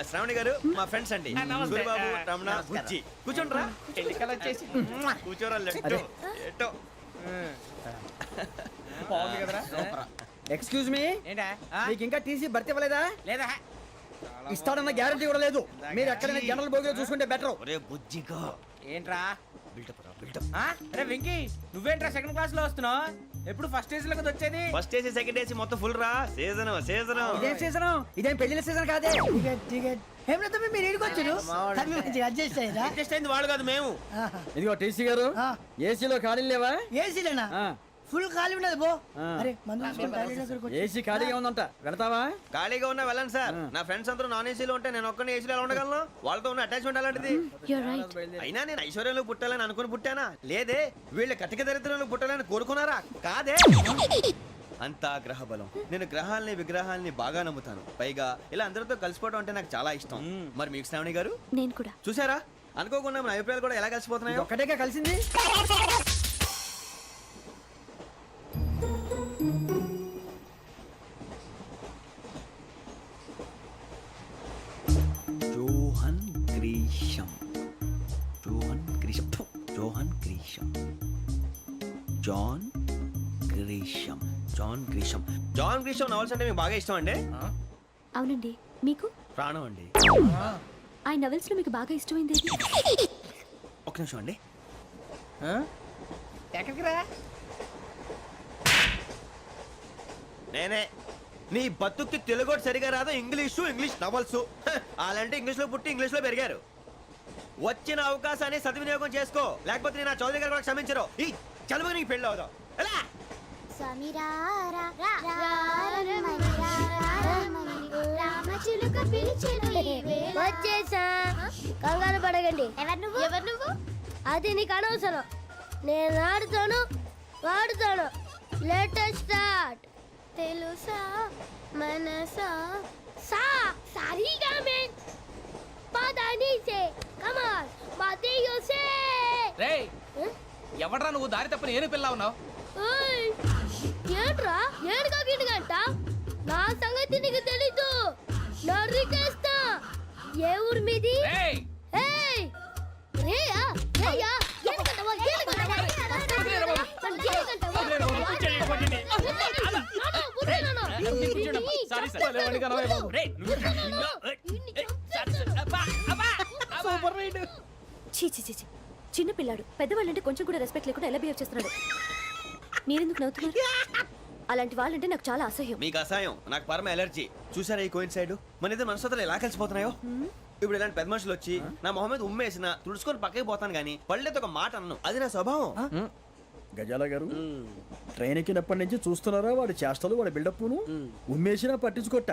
శ్రావణి గారు మా ఫ్రెండ్స్ అండి. సూరిబాబు, రమణ, బుజ్జి. కూర్చోండిరా. కూర్చోరా. ఎట్టో ఎక్స్క్యూజ్ మీ, మీకు ఇంకా టీసీ భర్తీ ఇవ్వలేదా? లేదా ఇస్తాడన్న గ్యారంటీ కూడా లేదు. మీరు ఎక్కడైనా జనరల్ బోగిలో చూసుకుంటే బెటర్. ఒరే బుజ్జిగా ఏంట్రా బిల్డప్. అరే వెంకీ, నువ్వేంట్రా సెకండ్ క్లాస్ లో వస్తున్నావు? ఎప్పుడు ఫస్ట్ ఏజ్ లో కదా వచ్చేది? ఫస్ట్ ఏసీ సెకండ్ ఏసీ మొత్తం ఫుల్ రా. సీజన్ ఇదేం సీజన్? ఇదేం పెళ్లిన సీజన్ కాదే. మీరు ఏడుకొచ్చారు అడ్జస్ట్ అయ్యారా? అడ్జస్ట్ అయింది వాళ్ళు కాదు, మేము. ఇదిగో టీసీ గారు, ఏసీలో ఖాళీ లేవా? ఏసీలేనా? ఫుల్ ఖాళీ ఉన్నది బో. అరే మందు తీసుకొని టాయిలెట్ దగ్గరకు వచ్చి. ఏసీ ఖాళీగా ఉందంట, వెళతావా? ఖాళీగా ఉన్నా వెళ్ళండి సార్. నా ఫ్రెండ్స్ అందరూ నాన్ ఏసీలో ఉంటే నేను ఒక్కనే ఏసీలో ఎలా ఉండగలను? వాళ్ళతో ఉన్న అటాచ్మెంట్ అలాంటిది. అయినా నేను ఐశ్వర్యంలో పుట్టాలని అనుకుని పుట్టానా? లేదే. వీళ్ళ కటిక దరిద్రంలో పుట్టాలని కోరుకున్నారా? కాదే. అంతా గ్రహ బలం. నేను గ్రహాలని విగ్రహాలని బాగా నమ్ముతాను. పైగా ఇలా అందరితో కలిసిపోవడం అంటే నాకు చాలా ఇష్టం. మరి మీకు శ్రావణి గారు? నేను కూడా. చూసారా, అనుకోకుండా మన అభిప్రాయాలు కూడా ఎలా కలిసిపోతున్నాయి. ఒక్కటేగా కలిసింది. Johan Grisham. Johan Grisham. Johan Grisham. John Grisham. John Grisham. John Grisham novels అంటే మీకు బాగా ఇష్టం అండి? అవునండి. మీకు? ప్రాణం అండి. ఆ నవెల్స్ లో మీకు బాగా ఇష్టమైంది? ఒక నిమిషం అండి. ఎక్కడికి రా? నేనే. నీ బతుక్కి తెలుగు సరిగా రాదు. English novels. అలాంటి ఇంగ్లీష్ లో పుట్టి ఇంగ్లీష్ లో పెరిగారు. వచ్చిన అవకాశాన్ని సద్వినియోగం చేసుకో, లేకపోతే నేను నా చౌదరి గారు కూడా క్షమించరు. ఈ చదువు నీకు పెళ్ళి అవుదాం. ఎలా? వచ్చేసా, కంగారు పడగండి. ఎవరు నువ్వు? అది నీకు అనవసరం. నేను ఆడుతాను, వాడుతాను. Latest start. తెలుసా మనసా సా సారీగా మెన్ పదని సే కమాన్ మదేయో సే. రేయ్, ఎవడ్రా నువ్వు? దారి తప్పని ఏను పిల్ల ఉన్నావు? ఓయ్ ఏంట్రా ఏడుగా గిడుగంట? నా సంగతి నీకు తెలీదు. నరికేస్తా. ఏ ఊరు మీది? రేయ్ ఏయ్ రేయా రేయా ఏడుగంటవా ఏడుగంటవా చిన్న పిల్లాడు. పెద్దవాళ్ళంటే కొంచెం కూడా రెస్పెక్ట్ లేకుండా ఎలా బిహేవ్ చేస్తున్నాడు? మీరెందుకు నవ్వుతున్నారు? అలాంటి వాళ్ళంటే నాకు చాలా అసహ్యం. మీకు అసహ్యం, నాకు పరమ ఎలర్జీ. చూసారా ఈ కోయిన్సైడ్? మన ఇద్దరు మనసులో ఎలా కలిసిపోతున్నాయో. ఇప్పుడు ఇలాంటి పెద్ద మనుషులు వచ్చి నా మొహం మీద ఉమ్మేసిన తుడుచుకొని పక్కకి పోతాను కానీ పళ్ళేతో ఒక మాట అన్ను. అది నా స్వభావం. గజాల గారు, ట్రైన్ ఎక్కినప్పటి నుంచి చూస్తున్నారా వాడి చేష్టలు, వాడి బిల్డప్ను? ఉమ్మేసినా పట్టించుకోట.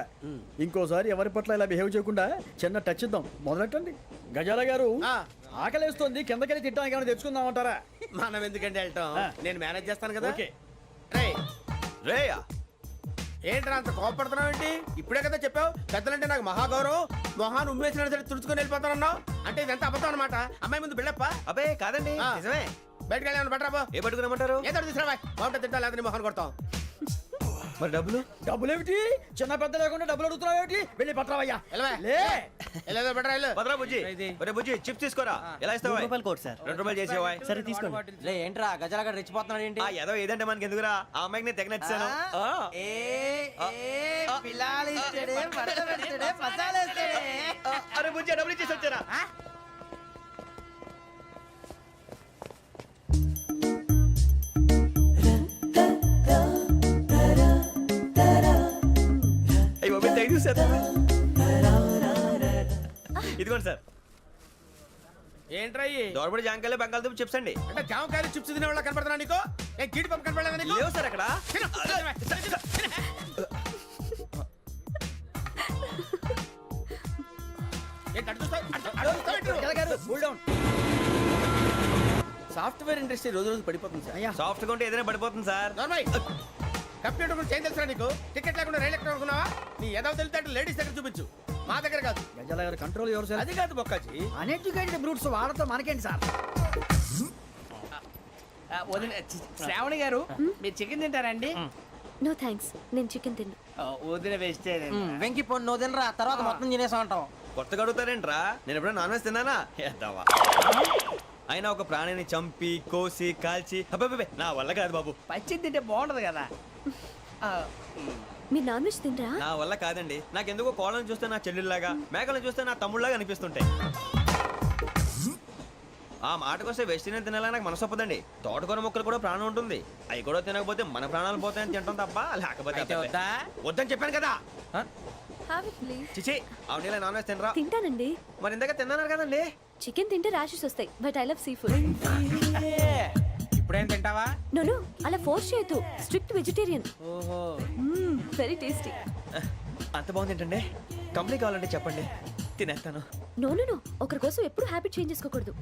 ఇంకోసారి ఎవరి పట్ల ఇలా బిహేవ్ చేయకుండా చిన్న టచ్ ఇద్దాం. మొదలెట్టండి. గజాల గారు, ఆకలేస్తుంది, కిందకెళ్ళి తిట్టడానికి ఏమైనా తెచ్చుకుందామంటారా? మనం ఎందుకంటే వెళ్తాం, నేను మేనేజ్ చేస్తాను కదా. ఓకే. రేయా, ఏంట్రా అంత కోపడుతున్నావు ఏంటి? ఇప్పుడే కదా చెప్పావు పెద్దలంటే నాకు మహాగౌరవం. మొహాన్ని ఉమ్మేసిన సరే తుడుచుకొని వెళ్ళిపోతానన్నావు. అంటే ఇదంతా అబద్ధం అనమాట. అమ్మాయి ముందు బిల్డప్ప? అబ్బే కాదండి, నిజమే. బయటకు వెళ్ళి బట్రాబో. ఏ పట్టుకురమ్మంటారు? ఏదో తీసుకురా. బాగుంటుంది తింటా, లేదా మొహాన్ని కొడతాం. మరి డబ్బులు? డబ్బులు ఏమిటి? చిన్న పెద్ద లేకుండా డబ్బులు అడుగుతున్నావు ఏమిటి? వెళ్ళి పట్టరావయ్యా. బట్రా వెళ్ళు. భద్రా బుజ్జి, ఒరే బుజ్జి చిప్స్ తీసుకోరా. ఎలా ఇస్తావా? Court sir. 2 రూపాయలు చేసేవా? సరే తీసుకోండి. ఏంట్రా గజాల రెచ్చిపోతున్నాడు ఏంటి? ఏదో ఏదంటే మనకి ఎందుకురా? ఆ అమ్మాయికి నేను తెగ నచ్చాను. అరే బుజ్జి, డబ్బులు ఇచ్చేసి వచ్చారా? ఇదిగోండి సార్. ఏంట్రా దోరబడి జాంకాయలు బంగాళదుంప చిప్స్ అండి. అంటే జామకాయలు చిప్స్ తినే వాళ్ళ కనపడుతున్నా నీకు? జీడి పంపు కనపడలేదా నీకు? లేవు సార్ అక్కడ. సాఫ్ట్వేర్ ఇండస్ట్రీ రోజు రోజు పడిపోతుంది సార్. సాఫ్ట్ గా ఉంటే ఏదైనా పడిపోతుంది సార్. కంప్యూటర్ గురించి ఏం తెలుసా నీకు? టికెట్ లేకుండా రైలు ఎక్కడ అనుకున్నావా? నీ ఏదో తెలితే లేడీస్ దగ్గర చూపించు, మా దగ్గర కాదు. గజాల గారు కంట్రోల్ ఎవరు సార్? అది కాదు బొక్కాజీ. అన్ఎడ్యుకేటెడ్ బ్రూట్స్ వాళ్ళతో మనకేంటి సార్? శ్రావణి గారు, మీరు చికెన్ తింటారా అండి? నో థ్యాంక్స్, నేను చికెన్ తిన్నా. వదిన వేస్తే వెంకి పొన్ను నువ్వు తినరా తర్వాత మొత్తం తినేసా ఉంటాం. కొత్తగా అడుగుతారేంట్రా? నేను ఎప్పుడైనా నాన్ వెజ్ తిన్నానా? ఎద్దావా. అయినా ఒక ప్రాణిని చంపి కోసి కాల్చి అబ్బబ్బబ్బే, నా వల్ల కాదు బాబు. పచ్చి తింటే బాగుంటది కదా. మీరు నాన్ వెజ్ తినరా? నా వల్ల కాదండి. నాకెందుకో కోళ్ళని చూస్తే నా చెల్లెళ్ళలాగా, మేకలను చూస్తే నా తమ్ముళ్ళలాగా అనిపిస్తుంటాయి. ఆ మాటకొస్తే వెస్టిరియన్ తినాలని నాకు మనసు ఒప్పదండి. తోటకూర మొక్కలు కూడా ప్రాణం ఉంటుంది. అవి కూడా తినకపోతే మన ప్రాణాలు పోతాయని తింటాం తప్ప లేకపోతే అబ్బబ్బే. వద్దని చెప్పాను కదా. చిచి, అవునీ నాన్ వెజ్ తినరా? తింటానండి. మరి ఇందాక తిన్నాను కదండి. చికెన్ తింటే ర్యాషెస్ వస్తాయి, but I love sea food. ఇప్పుడేం తింటావా? నో అలా ఫోర్స్ చేయొద్దు. Strict vegetarian. ఓహో, వెరీ టేస్టీ. అంత బాగుంది ఏంటండి? కంప్లీట్ కావాలంటే చెప్పండి, తినేస్తాను. నో ఒకరి కోసం ఎప్పుడు హ్యాబిట్ చేంజ్ చేసుకోకూడదు.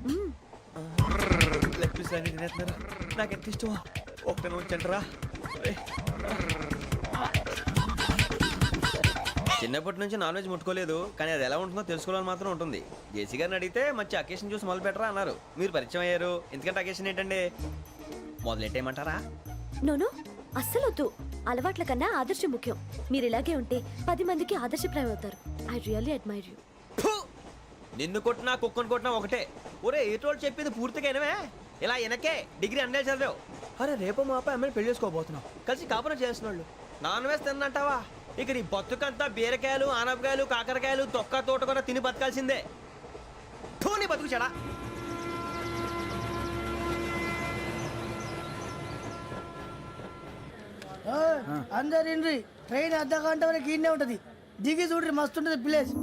లెగ్ పీస్ అన్ని తినేస్తున్నారు. నాకు ఎంత ఇష్టం. ఒకటే ఉంచండిరా. చిన్నప్పటి నుంచి నాన్ వెజ్ ముట్టుకోలేదు, కానీ అది ఎలా ఉంటుందో తెలుసుకోవాలని మాత్రం ఉంటుంది. జేసీ గారిని అడిగితే మంచి అకేషన్ చూసి మొదలు పెట్టరా అన్నారు. మీరు పరిచయం అయ్యారు. ఎందుకంటే అకేషన్ ఏంటండి? మొదలెట్టేయమంటారా? నో అస్సలు వద్దు. అలవాట్ల కన్నా ఆదర్శం ముఖ్యం. మీరు ఇలాగే ఉంటే 10 మందికి ఆదర్శప్రాయం అవుతారు. I really admire you. నిన్ను కొట్టినా కుక్కను కొట్టినా ఒకటే. ఒరే ఏటోళ్ళు చెప్పింది పూర్తిగా వినవే. ఇలా వెనకే డిగ్రీ అన్నే చదివావు. అరే రేపు మా అబ్బాయి అమ్మని పెళ్లి చేసుకోబోతున్నావు. కలిసి కాపురం చేసిన వాళ్ళు నాన్ వెజ్ తిన్నంటావా? ఇక నీ బతుకంతా బీరకాయలు, ఆనపకాయలు, కాకరకాయలు, తొక్క తోట కూడా తిని బతకాల్సిందే. నీ బతుకు చెడా. అందరు ఇండ్రి. ట్రైన్ అర్ధ గంట వరకు ఇన్నే ఉంటది. దిగి చూడ్రి, మస్తు ఉంటది ప్లేస్.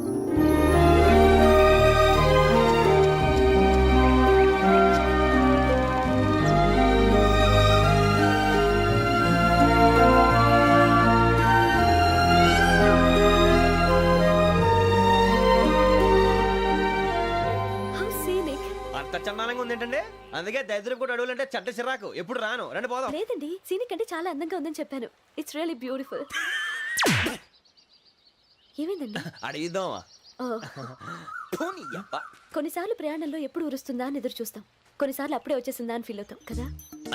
అంత చందానంగా ఉంది ఏంటండి? అందుకే దరిద్రం కూడా అడవులంటే చెడ్డ చిరాకు. ఎప్పుడు రాను. రండి పోదాం. లేదండి, సీనిక్ అంటే చాలా అందంగా ఉందని చెప్పాను. It's really beautiful. ఏమైందండి? అడిగిద్దామా? కొన్నిసార్లు ప్రయాణంలో ఎప్పుడు ఉరుస్తుందా అని ఎదురు చూస్తాం. కొన్నిసార్లు అప్పుడే వచ్చేసిందా అని ఫీల్ అవుతాం కదా.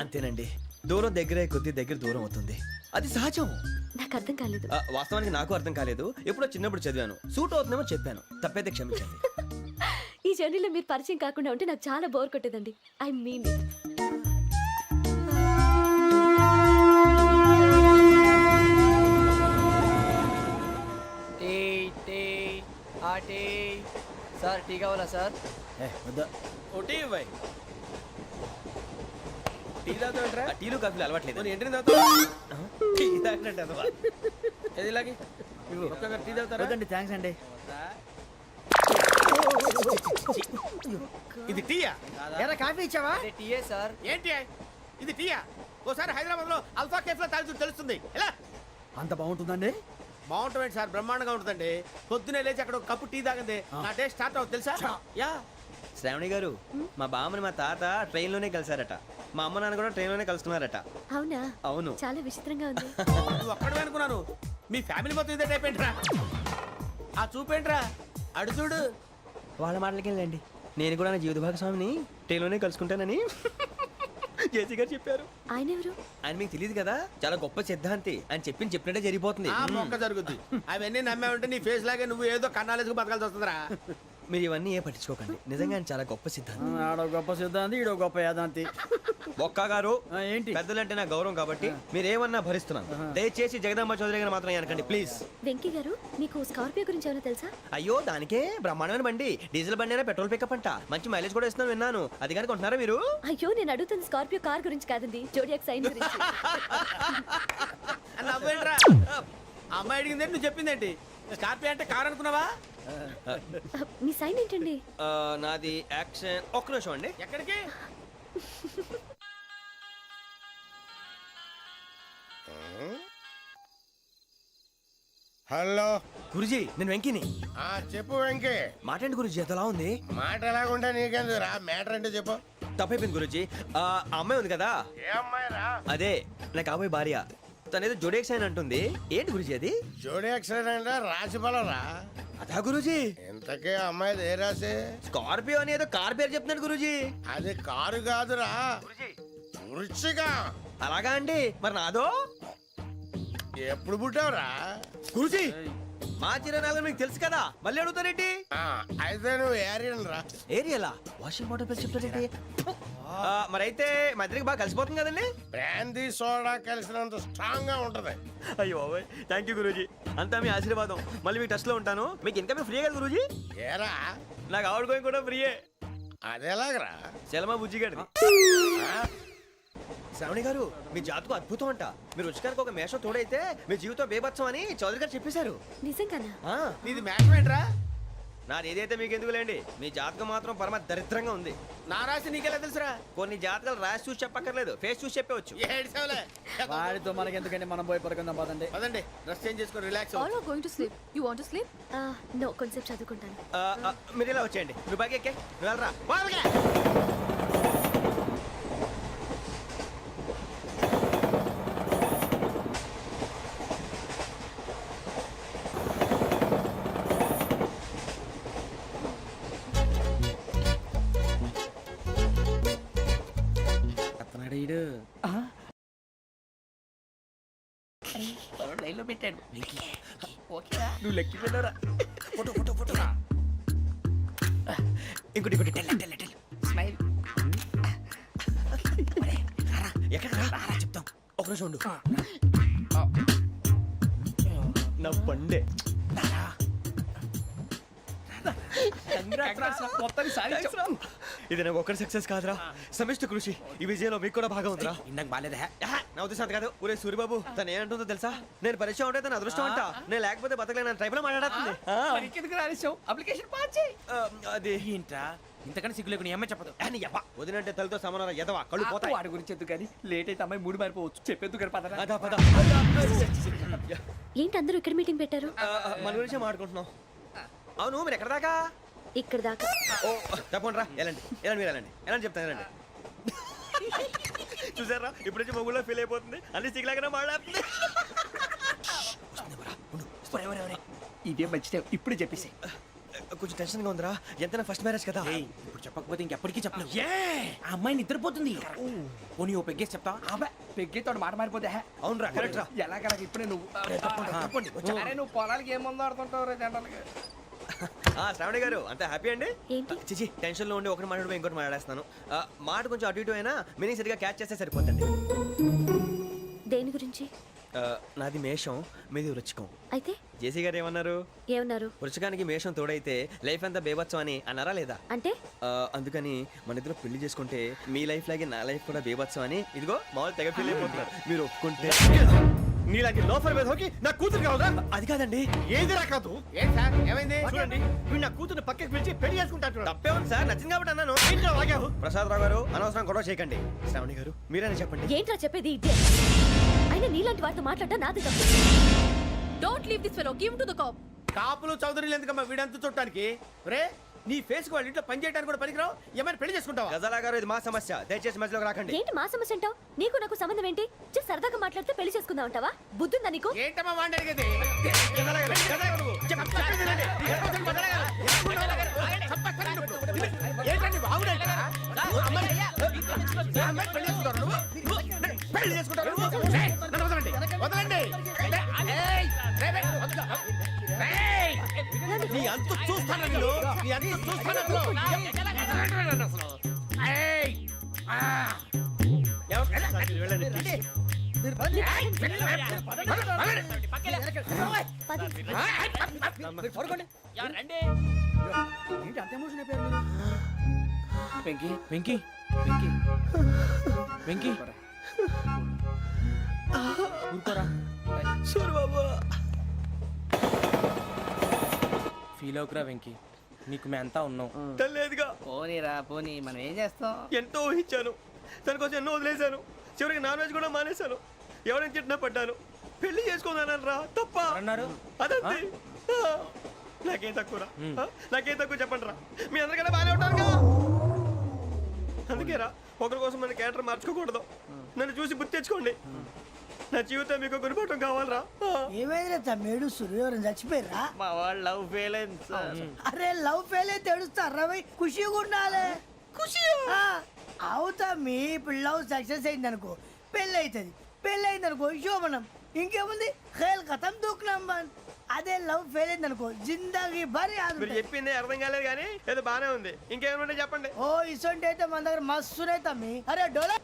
అంతేనండి. దూరం దగ్గరే కొద్ది దగ్గర దూరం అవుతుంది. అది సహజం. నాకు అర్థం కాలేదు. వాస్తవానికి నాకు అర్థం కాలేదు. ఎప్పుడో చిన్నప్పుడు చదివాను. సూట్ అవుతుందేమో చెప్పాను. తప్పైతే క్షమించండి. ఈ జర్నీలో మీరు పరిచయం కాకుండా ఉంటే నాకు చాలా బోర్ కొట్టేదండి. I mean it. Sir tea కావాలా సార్? ఒకటి ఇవ్వాలి. టీ తాగుతాంట్రా? టీలు కాఫీలు అలవాట్లేదు. ఏంటి తాగుతావు? టీ తాగినట్టు అదవా. ఏది ఇలాగే ఒక్కొక్కరు టీ తాగుతారా? థ్యాంక్స్ అండి. ఇది టీయా? ఎరా కాఫీ ఇచ్చావా? టీయే సార్. ఏంటి ఇది టీయా? ఓసారి హైదరాబాద్ లో అల్ఫా కేఫ్ లో తాగుతూ తెలుస్తుంది. ఎలా అంత బాగుంటుందండి? బాగుంటుంది సార్, బ్రహ్మాండంగా ఉంటుందండి. పొద్దునే లేచి అక్కడ ఒక కప్పు టీ తాగింది నా డే స్టార్ట్ అవుతుంది తెలుసా? యా. శ్రావణి గారు, మా బామ్మని మా తాత ట్రైన్ లోనే కలిసారట. మా అమ్మ నాన్న కూడా ట్రైన్ లోనే కలుసుకున్నారట. అవునా? అవును. చాలా విచిత్రంగా ఉంది. నువ్వు ఒక్కడే అనుకున్నాను. మీ ఫ్యామిలీ మొత్తం ఇదే టైప్ ఏంట్రా? ఆ చూపేంట్రా? అడు చూడు. వాళ్ళ మాటలకి వెళ్ళండి. నేను కూడా నా జీవిత భాగస్వామిని ట్రైన్ లోనే కలుసుకుంటానని జేసీ గారు చెప్పారు. ఆయన ఎవరు? ఆయన మీకు తెలియదు కదా, చాలా గొప్ప సిద్ధాంతి. ఆయన చెప్పినట్టే జరిగిపోతుంది. ఆ మొక్క జరుగుద్ది. అవన్నీ నమ్మే ఉంటే నీ ఫేస్ లాగే నువ్వు ఏదో కన్నాలేసుకు బతకాల్సి వస్తుందిరా. మీరు ఇవన్నీ ఏ పట్టించుకోకండి. నిజంగా ఆయన చాలా గొప్ప సిద్ధాంతి. ఆడో గొప్ప సిద్ధాంతి, ఈడో గొప్ప యాదాంతి. ఒక్క గారు, ఏంటి? పెద్దలంటే నా గౌరవం కాబట్టి మీరు ఏమన్నా భరిస్తున్నాను. దయచేసి జగదాంబ చౌదరి గారు మాత్రం అనకండి ప్లీజ్. వెంకీ గారు, మీకు స్కార్పియో గురించి ఏమైనా తెలుసా? అయ్యో దానికే బ్రహ్మాండమైన బండి. డీజిల్ బండి అయినా పెట్రోల్ పికప్ అంట. మంచి మైలేజ్ కూడా ఇస్తున్నాను విన్నాను. అది కానీ కొంటున్నారా మీరు? అయ్యో నేను అడుగుతుంది స్కార్పియో కార్ గురించి కాదండి, జోడియాక్ సైన్ గురించి. నవ్వేంట్రా? అమ్మాయి అడిగింది నువ్వు చెప్పిందేంటి? స్కార్పియో అంటే కార్ అనుకున్నావా? మీ సైన్ ఏంటండి? నాది యాక్షన్. ఒక్క నిమిషం అండి. ఎక్కడికి? హలో గురుజీ, నేను వెంకిని. చెప్పు వెంకీ. మాటండి గురుజీ, ఎంతలా ఉంది? మాట ఎలాగుంటా నీకెందుకు రా, మ్యాటర్ అంటే చెప్పు. తప్పైపోయింది గురుజీ. ఆ అమ్మాయి ఉంది కదా, ఏ అమ్మాయి రా? అదే నా కాబోయే భార్య. తనేదో జోడేక్స్ అని అంటుంది. ఏంటి గురుజీ అది? జోడి యాక్సిడెంట్ రాసి రా. అదా గురుజీ? ఇంతకే అమ్మాయిది ఏ రాసి? స్కార్పియో అని ఏదో కార్ పేరు చెప్తున్నాడు గురుజీ. అది కారు కాదురా, వృచ్చిక. అలాగా అండి, మరి నాదో? ఎప్పుడు పుట్టావురా గురుజీ మా చిరనాలు మీకు తెలుసు కదా మళ్ళీ అడుగుతారేంటి ఆ, అయితే నువ్వు ఏరియన్ రా ఏరియలా వాషింగ్ వాటర్ పేరు చెప్తారేంటి మరైతే మా ఇద్దరికి బాగా కలిసిపోతుంది కదండి బ్రాందీ సోడా కలిసినంత స్ట్రాంగ్ గా ఉంటది అయ్యో థ్యాంక్ యూ గురూజీ అంతా మీ ఆశీర్వాదం మళ్ళీ మీకు టచ్లో ఉంటాను మీకు ఇన్కమ్ ఫ్రీ కదా గురూజీ ఏరా నాకు ఆవిడ గోయింగ్ కూడా ఫ్రీయే అదేలాగరా చలమా బుజ్జి గారిది శ్రావణి గారు మీ జాతకు అద్భుతం అంట మీరు రుచికారికి ఒక మేషం తోడైతే మీ జీవితం బేబత్సం అని చౌదరి గారు చెప్పేశారు నిజంగానా? ఆ, నీది మ్యాచ్ ఏంట్రా నాది ఏదైతే మీకు ఎందుకు లేండి మీ జాతకం మాత్రం పరమ దరిద్రంగా ఉంది నా రాసి నీకెలా తెలుసురా కొన్ని జాతకాలు రాసి చూసి చెప్పక్కర్లేదు ఫేస్ చూసి చెప్పవచ్చు ఏడ్చావులే వాడితో మనకి ఎందుకండి, మనం పోయి పడుకుందాం పదండి. పదండి డ్రెస్ చేంజ్ చేసుకొని relax All are going to sleep. You want to sleep? No కొంచెం చదువుకుంటాను. మీరు ఇలా వచ్చేయండి నువ్వు బాగా ఎక్కే నువ్వు వెళ్ళరా బాగా నువ్వు లెక్కి పెట్టారా ఫోటో ఫోటో ఫోటో ఇంకోటి ఇంకోటి స్మైల్ ఎక్కడ రా చెప్తాం ఒక రోజు ఉండు నా పండే ఇది నాకు ఒక్కడి సక్సెస్ కాదురా సమిష్టి కృషి ఈ విజయంలో మీకు కూడా భాగం ఉందిరా ఇందాక బాగాలేదా నా ఉద్దేశం అంత కాదు ఊరే సూర్యబాబు తను ఏమంటుందో తెలుసా నేను పరిచయం ఉంటే తన అదృష్టం అంట నేను లేకపోతే బతకలేను ట్రైబ్ లో మాట్లాడుతుంది ఎందుకు రాలేసావు అప్లికేషన్ పాస్ చేయి అది ఏంట్రా ఇంతకన్నా సిగ్గు లేకుండా ఏమై చెప్పదు వదినంటే తలతో సమానం ఎదవా కళ్ళు పోతాయి వాడి గురించి ఎందుకు కానీ లేట్ అయితే అమ్మాయి మూడు మారిపోవచ్చు చెప్పేందుకు గారు పదరా అదా పద ఏంటి అందరూ ఇక్కడ మీటింగ్ పెట్టారు? మన గురించి మాట్లాడుకుంటున్నాం అవును మీరు ఎక్కడ దాకా ఇక్కడ దాకా. ఓ తప్పకుండా రా వెళ్ళండి వెళ్ళండి మీరు వెళ్ళండి వెళ్ళండి చెప్తాను వెళ్ళండి చూసారా ఇప్పుడు నుంచి మొగుల్లో ఫీల్ అయిపోతుంది అన్ని సిగ్లాగానే మాట్లాడుతుంది ఇదే మంచి టైం ఇప్పుడు చెప్పేసి కొంచెం టెన్షన్ గా ఉందిరా ఎంతైనా ఫస్ట్ మ్యారేజ్ కదా ఇప్పుడు చెప్పకపోతే ఇంకెప్పటికీ చెప్పలేవు ఆ అమ్మాయి నిద్రపోతుంది పోనీ ఓ పెగ్గేసి చెప్తా అబ్బా పెగ్గేతో మాట మారిపోతే అవునురా కరెక్ట్ రా ఎలాగలా ఇప్పుడే నువ్వు అరే నువ్వు పొలాలకి ఏముందో ఆడుతుంటావు రే జనరల్గా శ్రావణి గారు అంత హ్యాపీ అండి ఏంటి? చిచి టెన్షన్ లో ఉండి ఒకటి మాట్లాడి ఇంకోటి మాట్లాడేస్తున్నాను మాట కొంచెం అటు ఇటు అయినా మీనింగ్ సరిగా క్యాచ్ చేస్తే సరిపోతుంది దేని గురించి? నాది మేషం మీది వృచ్చికం అయితే జేసీ గారు ఏమన్నారు ఏమన్నారు? వృచ్చికానికి మేషం తోడైతే లైఫ్ అంతా బేబత్సం అని అన్నారా లేదా అంటే అందుకని మన ఇద్దరు పెళ్లి చేసుకుంటే మీ లైఫ్ లాగే నా లైఫ్ కూడా బేబత్సం అని ఇదిగో మామూలు తెగ ఫీల్ అయిపోతున్నారు మీరు ఒప్పుకుంటే నీలాంటి లోఫర్ మీద హోకి నా కూతురు కావదా అది కాదండి ఏది రాకదు ఏం సార్ ఏమైంది చూడండి వీడు నా కూతురు పక్కకి పిలిచి పెళ్లి చేసుకుంటాడు తప్పే ఉంది సార్ నచ్చింది కాబట్టి అన్నాను ఏంటో వాగావు ప్రసాద్ రావు గారు అనవసరం గొడవ చేయకండి శ్రావణి గారు మీరైనా చెప్పండి ఏంట్రా చెప్పేది? ఇదే అయినా నీలాంటి వారితో మాట్లాడటం నాది తప్పు. Don't leave this fellow. Give him to the cop. కాపులు చౌదరులు ఎందుకమ్మా వీడంతా చూడటానికి రే నీ ఫేస్ వాళ్ళ ఇంట్లో పని చేయడానికి కూడా పనికిరావు ఏమైనా పెళ్లి చేసుకుంటావా గజాలా గారు ఇది మా సమస్య దయచేసి మధ్యలోకి రాకండి ఏంటి మా సమస్య అంటావు? నీకు నాకు సంబంధం ఏంటి? జస్ట్ సరదాగా మాట్లాడితే పెళ్లి చేసుకుందాం అంటావా? బుద్ధుందా నీకు? ఏంటమ్మా వాడి అడిగేది ఏంటండి బాగుండేట పెళ్లి చేసుకుంటారు నన్ను వదలండి వదలండి నీ అంత చూస్తాను నేను నీ అంత చూస్తాను ఏంటి అంత ఎమోషన్ అయిపోయారు మీరు? వెంకీ వెంకీ వెంకీ వెంకీ ఊరుకోరా సూర్యబాబు ఫీల్ అవుకురా వెంకీ నీకు మేమంతా ఉన్నాం తెలియదుగా పోనీరా పోనీ మనం ఏం చేస్తాం? ఎంతో ఊహించాను తన కోసం ఎన్నో వదిలేశాను చివరికి నాన్ వెజ్ కూడా మానేశాను ఎవరైనా తిట్టినా పడ్డాను పెళ్లి చేసుకున్నాను రా తప్ప అన్నారు అదంతే నాకేం తక్కువ నాకేం తక్కువ చెప్పండి రా మీ అందరికన్నా బాగానే ఉంటారుగా అందుకే రా ఒకరి కోసం మన క్యారెక్టర్ మార్చుకోకూడదు నన్ను చూసి గుర్తు తెచ్చుకోండి నా జీవితం మీకు గురిపటం కావాలరా ఏమైందిరా తమ్మేడు సూర్యవరం చచ్చిపోయిరా? మా వాళ్ళు లవ్ ఫెయిల్ అయింది సార్. అరే లవ్ ఫెయిల్ అయితే ఏడుస్తారా భయ్? ఖుషిగా ఉండాలి. ఖుషి అవుతా మీ ఇప్పుడు లవ్ సక్సెస్ అయింది అనుకో పెళ్ళి అవుతుంది. పెళ్ళి అయింది అనుకో శోభనం. ఇంకేముంది ఖేల్ ఖతం దూకునాం బంద్ అదే లవ్ ఫెయిల్ అయింది అనుకో జిందాగీ భారీ మీరు చెప్పింది అర్థం కాలేదు కానీ ఏదో బానే ఉంది ఇంకేమైనా చెప్పండి. ఓ ఇసొంటి అయితే మన దగ్గర మస్తునే తమ్మి అరే డోలా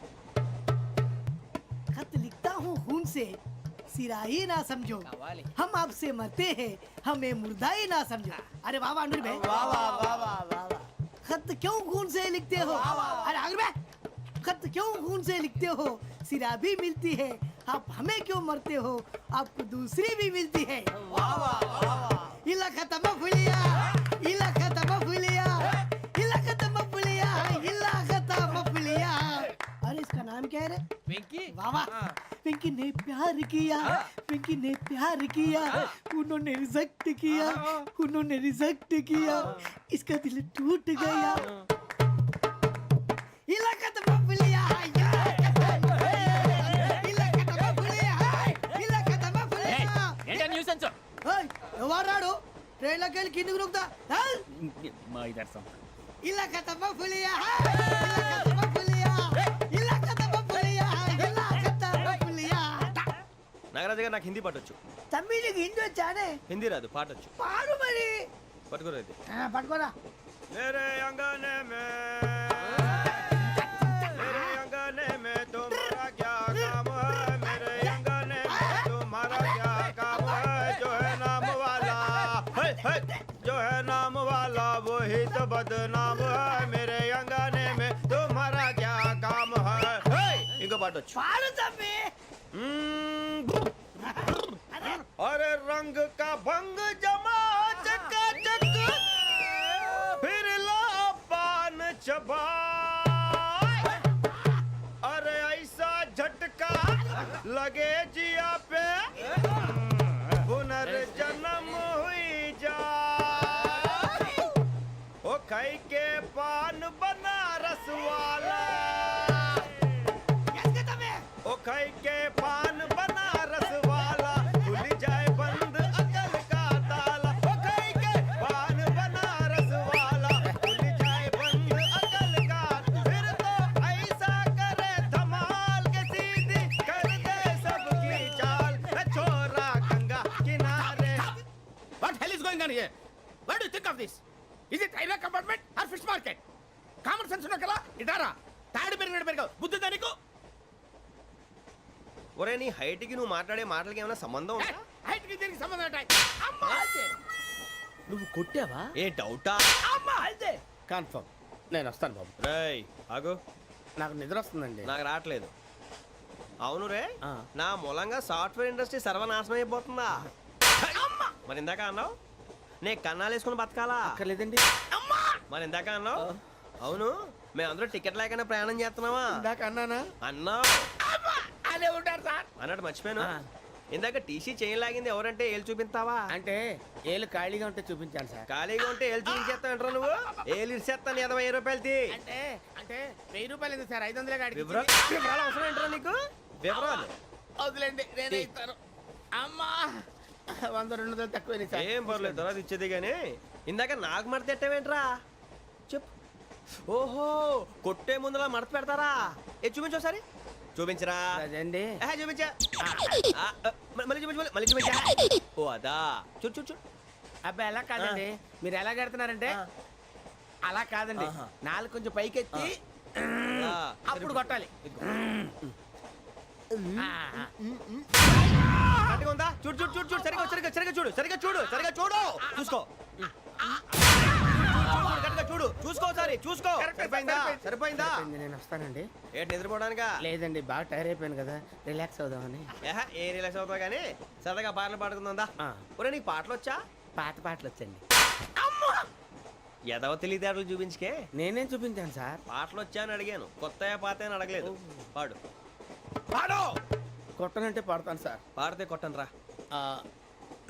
खत लिखता हूँ खून से सिरा ही ना समझो हम आपसे मरते हैं हमें मुर्दा ही ना समझो अरे वाह वाह अनुर भाई वाह वाह वाह वाह वाह खत क्यों खून से लिखते हो अरे अनुर भाई खत क्यों खून से लिखते हो सिरा भी मिलती है आप हमें क्यों मरते हो आपको दूसरी भी मिलती है वाह वाह वाह इला खत्म फुलिया इला खत्म फुलिया इला खत्म फुलिया इला खत्म फुलिया अरे इसका नाम क्या है रे వెంకీ वाह वाह पिंकी ने प्यार किया पिंकी ने प्यार किया उन्होंने रिजेक्ट किया उन्होंने रिजेक्ट किया इसका दिल टूट गया इलाका तो बबलिया इलाका तो बबलिया इलाका तो बबलिया ఏంటా న్యూసెన్స్ ओए ఎవరు రాడు ట్రైన్ లోకి వెళ్ళి కిందికి రుకుతా మా ఇదర్సం ఇలాకా तो बबलिया इलाका तो बबलिया इलाका तो बबलिया इलाका तो बबलिया నాగరాజు గారు నాకు హిందీ పాటొచ్చు. తమ్మి నీకు హిందీ వచ్చానే హిందీ రాదు పాటొచ్చు. పాడు మరి పట్టుకోరైతే పట్టుకోరా मेरे अंगने में मेरे अंगने में तुम्हारा क्या काम है मेरे अंगने में तुम्हारा क्या काम है जो है नाम वाला जो है नाम वाला वही तो बदनाम है मेरे अंगने में तुम्हारा क्या काम है इनको पाटो పాడు తమ్మి अरे रंग का भंग जमा चकाचक फिर ला पान चबा अरे ऐसा झटका लगे जिया पे पुनर्जन्म हुई जा ओ खाई के पान बनारस वाला ओ खाई के पान बनारस वाला खुल जाए बंद अकल का ताला ओ खाई के पान बनारस वाला खुल जाए बंद अकल का फिर तो ऐसा करे धमाल के सीधी कर दे सबकी चाल छोरा गंगा किनारे What hell is going on here? What do you think of this? Is it railway compartment or fish market? Common sense ఉన్న కదా ఇటారా తాడి పెరిగినట్టు పెరిగావు బుద్ధి దానికి ఒరే నీ హైట్ కి నువ్వు మాట్లాడే మాటలకి ఏమైనా సంబంధం ఉందా హైట్ కి దీనికి సంబంధం ఉంటాయి అమ్మా అయితే నువ్వు కొట్టావా ఏ డౌటా అమ్మా అయితే కన్ఫర్మ్ నేను వస్తాను బాబు రేయ్ ఆగు నాకు నిద్ర వస్తుందండి నాకు రావట్లేదు అవును రే నా మూలంగా సాఫ్ట్వేర్ ఇండస్ట్రీ సర్వనాశనం అయిపోతుందా మరి ఇందాక అన్నావు నే కన్నాలు వేసుకుని బతకాలా అక్కర్లేదండి మరి ఇందాక అన్నావు అవును మేమందరూ టికెట్ లేకుండా ప్రయాణం చేస్తున్నావా ఇందాక అన్నానా అన్నావు అదే ఉంటారు సార్ అన్నట్టు మర్చిపోయాను ఇందాక టీసీ చేయి లాగింది ఎవరంటే ఏళ్ళు చూపిస్తావా అంటే ఏళ్ళు ఖాళీగా ఉంటే చూపించాను సార్ ఖాళీగా ఉంటే ఏళ్ళు చూపించేస్తావు నువ్వు ఏళ్ళు ఇచ్చేస్తాను 20 రూపాయలది అంటే అంటే 1000 రూపాయలు ఎందుకు సార్ 500 గాడికి వివరాలు అవసరం ఏంట్రా నీకు వివరాలు వదిలేండి నేనే ఇస్తాను అమ్మా 100-200 తక్కువ సార్ ఏం పర్లేదు తర్వాత ఇచ్చేది కానీ ఇందాక నాకు మడత ఎట్టవేంట్రా చెప్పు ఓహో కొట్టే ముందులా మడత పెడతారా ఏ చూపించు ఒకసారి చూపించరా అదండి చూపించా మళ్ళీ చూపించు మళ్ళీ చూపించా ఓ అదా చూడు చూడు చూడు అబ్బాయి ఎలా కాదండి మీరు ఎలా కడుతున్నారంటే అలా కాదండి నాలుగు కొంచెం పైకెత్తి అప్పుడు కొట్టాలి కరెక్ట్గా ఉందా చూడు చూడు చూడు చూడు సరిగా సరిగా సరిగా చూడు సరిగా చూడు సరిగా చూడు చూసుకో కరెక్ట్గా చూడు చూసుకో ఒకసారి చూసుకో సరిపోయిందా సరిపోయిందా నేను వస్తానండి ఏంటి నిద్రపోవడానికా లేదండి బాగా టైర్ అయిపోయాను కదా రిలాక్స్ అవుదామని ఏ రిలాక్స్ అవుతావు కానీ సరదాగా పాటలు పాడుకుందా ఒరే నీకు పాటలు వచ్చా పాత పాటలు వచ్చండి ఎదవ తెలివితేటలు చూపించుకే నేనేం చూపించాను సార్ పాటలు వచ్చా అని అడిగాను కొత్త పాత అని అడగలేదు పాడు పాడు కొట్టనంటే పడతాను సార్ పాడితే కొట్టను రా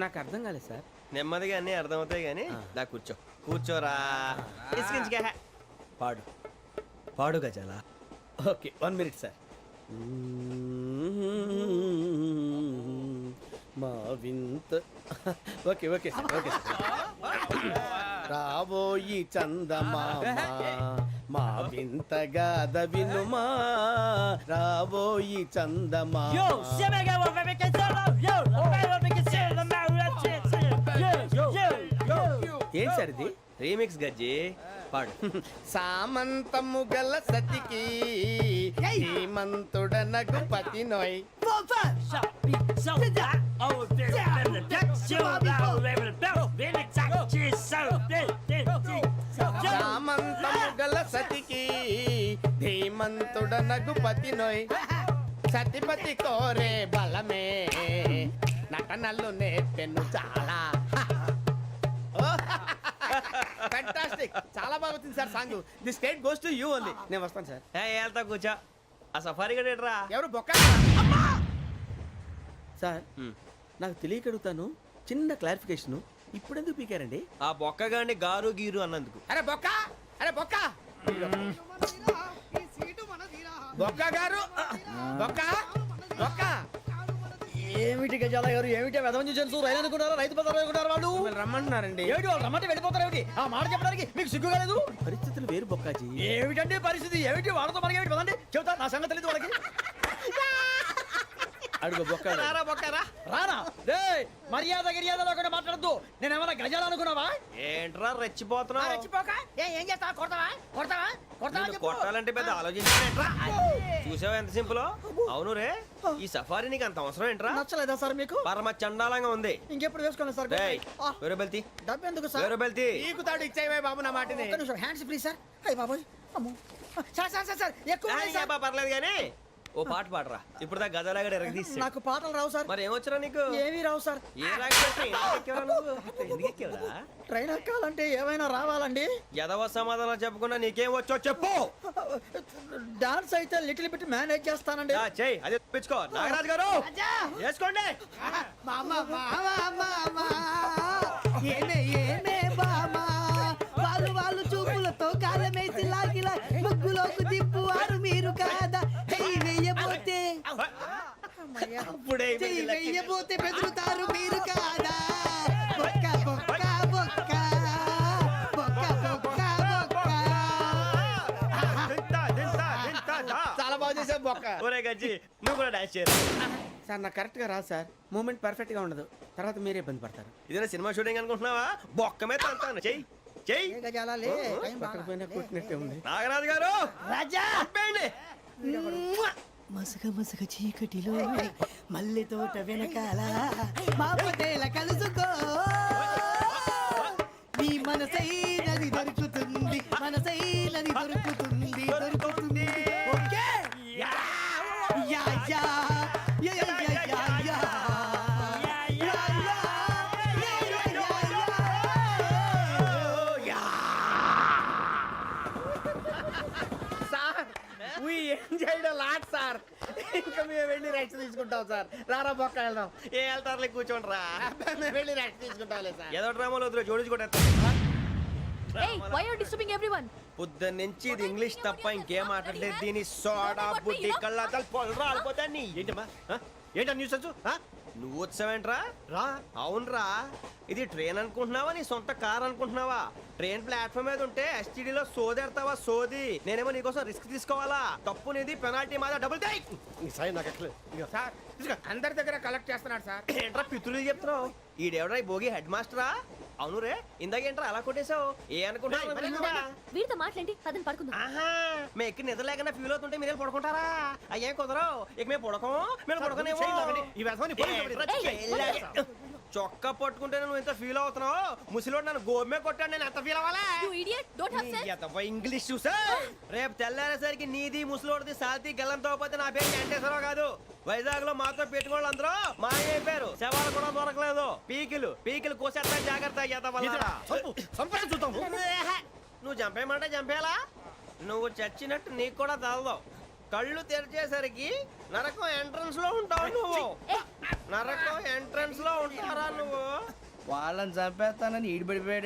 నాకు అర్థం కాలేదు సార్ నెమ్మదిగా అన్నీ అర్థమవుతాయి కానీ నా కూర్చో కూర్చోరా ఇసుకించుకే పాడు పాడు గజాల ఓకే 1 మినిట్ సార్ మా వింత okay okay sir okay sir రాబోయి చందమామ మా వింతగా వినుమా రాబోయి చందమా ఏం సార్ ఇది రీమిక్స్ గజ్జి పాడు. సామంతము గల సతికి శ్రీమంతుడనగు పతి నోయ్ సామంతము గల సతికి ధీమంతుడనగు పతి నోయ్ సతిపతి కోరే బలమే నటనలు నేర్పెను చాలా. ఫ్యాంటాస్టిక్, చాలా బాగా వచ్చింది sir song. The state goes to you only. నేను వస్తాను సార్. వెళ్తా కూర్చో. ఆ సఫారీ గడేట్రా. ఎవరు బొక్క సార్? నాకు తెలియక అడుగుతాను, చిన్న క్లారిఫికేషన్. ఇప్పుడు ఎందుకు పీకారండి? ఆ బొక్కగాడిని గారు గీరు అన్నందుకు. అరే బొక్క, అరే బొక్క, బొక్క గారు, బొక్క బొక్క. ఏమిటి గజాల గారు, ఏమిటి వెదవం చూసాను రైలు అనుకుంటారా, రైతు బజార్ అనుకుంటారు వాళ్ళు? మిమ్మల్ని రమ్మంటున్నారండి. ఏమిటి వాళ్ళు రమ్మంటే వెళ్ళిపోతారు ఏమిటి? ఆ మాట చెప్పడానికి మీకు సిగ్గు కాలేదు? పరిస్థితులు వేరు బొక్కాజీ. ఏమిటండి పరిస్థితి, ఏమిటి వాళ్ళతో మనకి ఏమిటి పదండి చెబుతా, నా సంగతి తెలియదు వాళ్ళకి. అడుగు బొక్క. రారా బొక్కరా. రానా రే, మర్యాద గిర్యాద లేకుండా మాట్లాడద్దు. నేను ఏమైనా గజాలు అనుకున్నావా? ఏంట్రా రెచ్చిపోతున్నావు? ఏం చేస్తా, కొడతావా కొడతావా కొడతావా నిన్ను చెప్పు. కొట్టాలంటే పెద్ద ఆలోచించానేంట్రా. చూసావా ఎంత సింపుల్. అవును రే, ఈ సఫారీ నీకు అంత అవసరం ఏంట్రా? నచ్చలేదా సార్ మీకు? పరమ చండాలంగా ఉంది. ఇంకెప్పుడు వేసుకోండి సార్. డేయ్, వేరే బెల్తి, డబ్బు ఎందుకు సార్? వేరే బెల్తి. ఈకుతాడు ఇచ్చేవే బాబు నా మాటని. ఒక్క నిమిషం, హ్యాండ్స్ ఫ్రీ సార్. అయ్యి బాబోయ్, అమ్మో. సార్ సార్ సార్ సార్ ఎక్కువ ఉన్నాయి సార్. పర్లేదు కానీ ఓ పాట పాడరా. ఇప్పుడు దా గదలాగడ ఎరగదీసి. నాకు పాటలు రావు సార్. మరి ఏమొచ్చరా నీకు? ఏమీ రావు సార్. ఏ రాకపోతే ఎందుకు ఎక్కావురా? ట్రైన్ ఎక్కాలంటే ఏమైనా రావాలండి. ఎదవ సమాధానం చెప్పకుండా నీకేం వచ్చో చెప్పు. డాన్స్ అయితే లిటిల్ బిట్ మేనేజ్ చేస్తానండి. చెయ్యి, అదే తెప్పించుకో. నాగరాజు గారు వేసుకోండి. మామా మామా మామా ఏమే ఏమే బామా వాళ్ళు వాళ్ళు చూపులతో కాలమేసి లాగిలా ముగ్గులోకి దిప్పువారు మీరు కాదా. చెయ్యి వెయ్యబోతే అప్పుడే చెయ్యి వెయ్యబోతే బెదురుతారు మీరు కాదా. బొక్క బొక్క బొక్క బొక్క బొక్క బొక్క. చాలా బాగా చేసావు బొక్క. ఒరే గజ్జి, నువ్వు కూడా డాన్స్ చేయరా. సార్ నాకు కరెక్ట్ గా రాదు సార్. మూమెంట్ పర్ఫెక్ట్ గా ఉండదు, తర్వాత మీరే ఇబ్బంది పడతారు. ఇదేనా సినిమా షూటింగ్ అనుకుంటున్నావా? బొక్క మీద అంటాను. చెయ్యి చెయ్యి. ఏ గజాలా లే, టైం బాగా. పక్కన కొట్టినట్టే ఉంది. నాగరాజు గారు రాజా ఆపేయండి. మసగ మసగ చీకటిలో మల్లె తోట వెనకాల మా పటేల కలుసుకో. నీ మనసైనది దొరుకుతుంది, మనసైనది దొరుకుతుంది, దొరుకుతుంది. Okay yeah yeah yeah yeah yeah yeah yeah. Sir we enjoyed a lot sir. ఇంకా మేము వెళ్ళి రెస్ట్ తీసుకుంటాం సార్. రారా బొక్క వెళ్దాం. ఏ వెళ్తారులే, కూర్చోండి రా. మేము వెళ్ళి రెస్ట్ తీసుకుంటాంలే సార్. ఏదో డ్రామాలో వద్దు, జోడించుకుంటా. Hey, why are you disturbing everyone? పొద్దున్న నుంచి ఇది ఇంగ్లీష్ తప్ప ఇంకేం మాట్లాడలేదు. దీని సోడా బుద్ధి కళ్ళతలు పొలరా ఆడిపోతాన్ని. ఏంటమ్మా ఏంటా న్యూస్ వచ్చు? నువ్వు వచ్చావేంట్రా? రా. అవునరా, ఇది ట్రైన్ అనుకుంటున్నావా, నీ సొంత కార్ అనుకుంటున్నావా? ట్రైన్ ప్లాట్ఫామ్ మీద ఉంటే ఎస్టీడీలో సోదేడతావా సోది. నేనేమో నీకోసం రిస్క్ తీసుకోవాలా? తప్పు నీది, పెనాల్టీ మాదా, డబుల్ టై. నాకు ఎట్లేదు సార్ తీసుకో. అందరి దగ్గర కలెక్ట్ చేస్తున్నాడు సార్. ఏంట్రా పితులు చెప్తున్నావు? ఈడెవడ్రా ఈ భోగి హెడ్ మాస్టరా? అవును రే, ఇందాకేంట్రా అలా కొట్టేశావు? ఏ అనుకుంటున్నా? వీరితో మాట్లాడి పదని పడుకుందాం. ఆహా, మేము ఎక్కడ నిద్ర లేకుండా ఫీల్ అవుతుంటే మీరు పడుకుంటారా? అయ్యేం కుదరవు. ఇక మేము పడకం, మేము పడకనేమో. చొక్కా పట్టుకుంటే నువ్వు ఎంత ఫీల్ అవుతున్నావు? ముసలివాడు నన్ను గోమే కొట్టాడు, నేను ఎంత ఫీల్ అవ్వాలా? You idiot! Don't have sense! English చూసా. రేపు తెల్లారేసరికి నీది ముసలోడిది సాల్తీ గల్లంతో పోతే నా పేరు వెంకటేశ్వరరావు కాదు. వైజాగ్ లో మాతో పెట్టుకోళ్ళు అందరూ మాయైపోయారు. శవాలు కూడా దొరకలేదు. పీకిలు పీకిలు కోసేస్తా, జాగ్రత్త. నువ్వు చంపేయమంటే చంపేలా? నువ్వు చచ్చినట్టు నీకు కూడా తగదు. కళ్ళు తెరిచేసరికి నరకం ఎంట్రన్స్ లో ఉంటావు నువ్వు. నరకం ఎంట్రన్స్ లో ఉంటారా నువ్వు? వాళ్ళని చంపేస్తానని ఈడిపడిపోయాడు.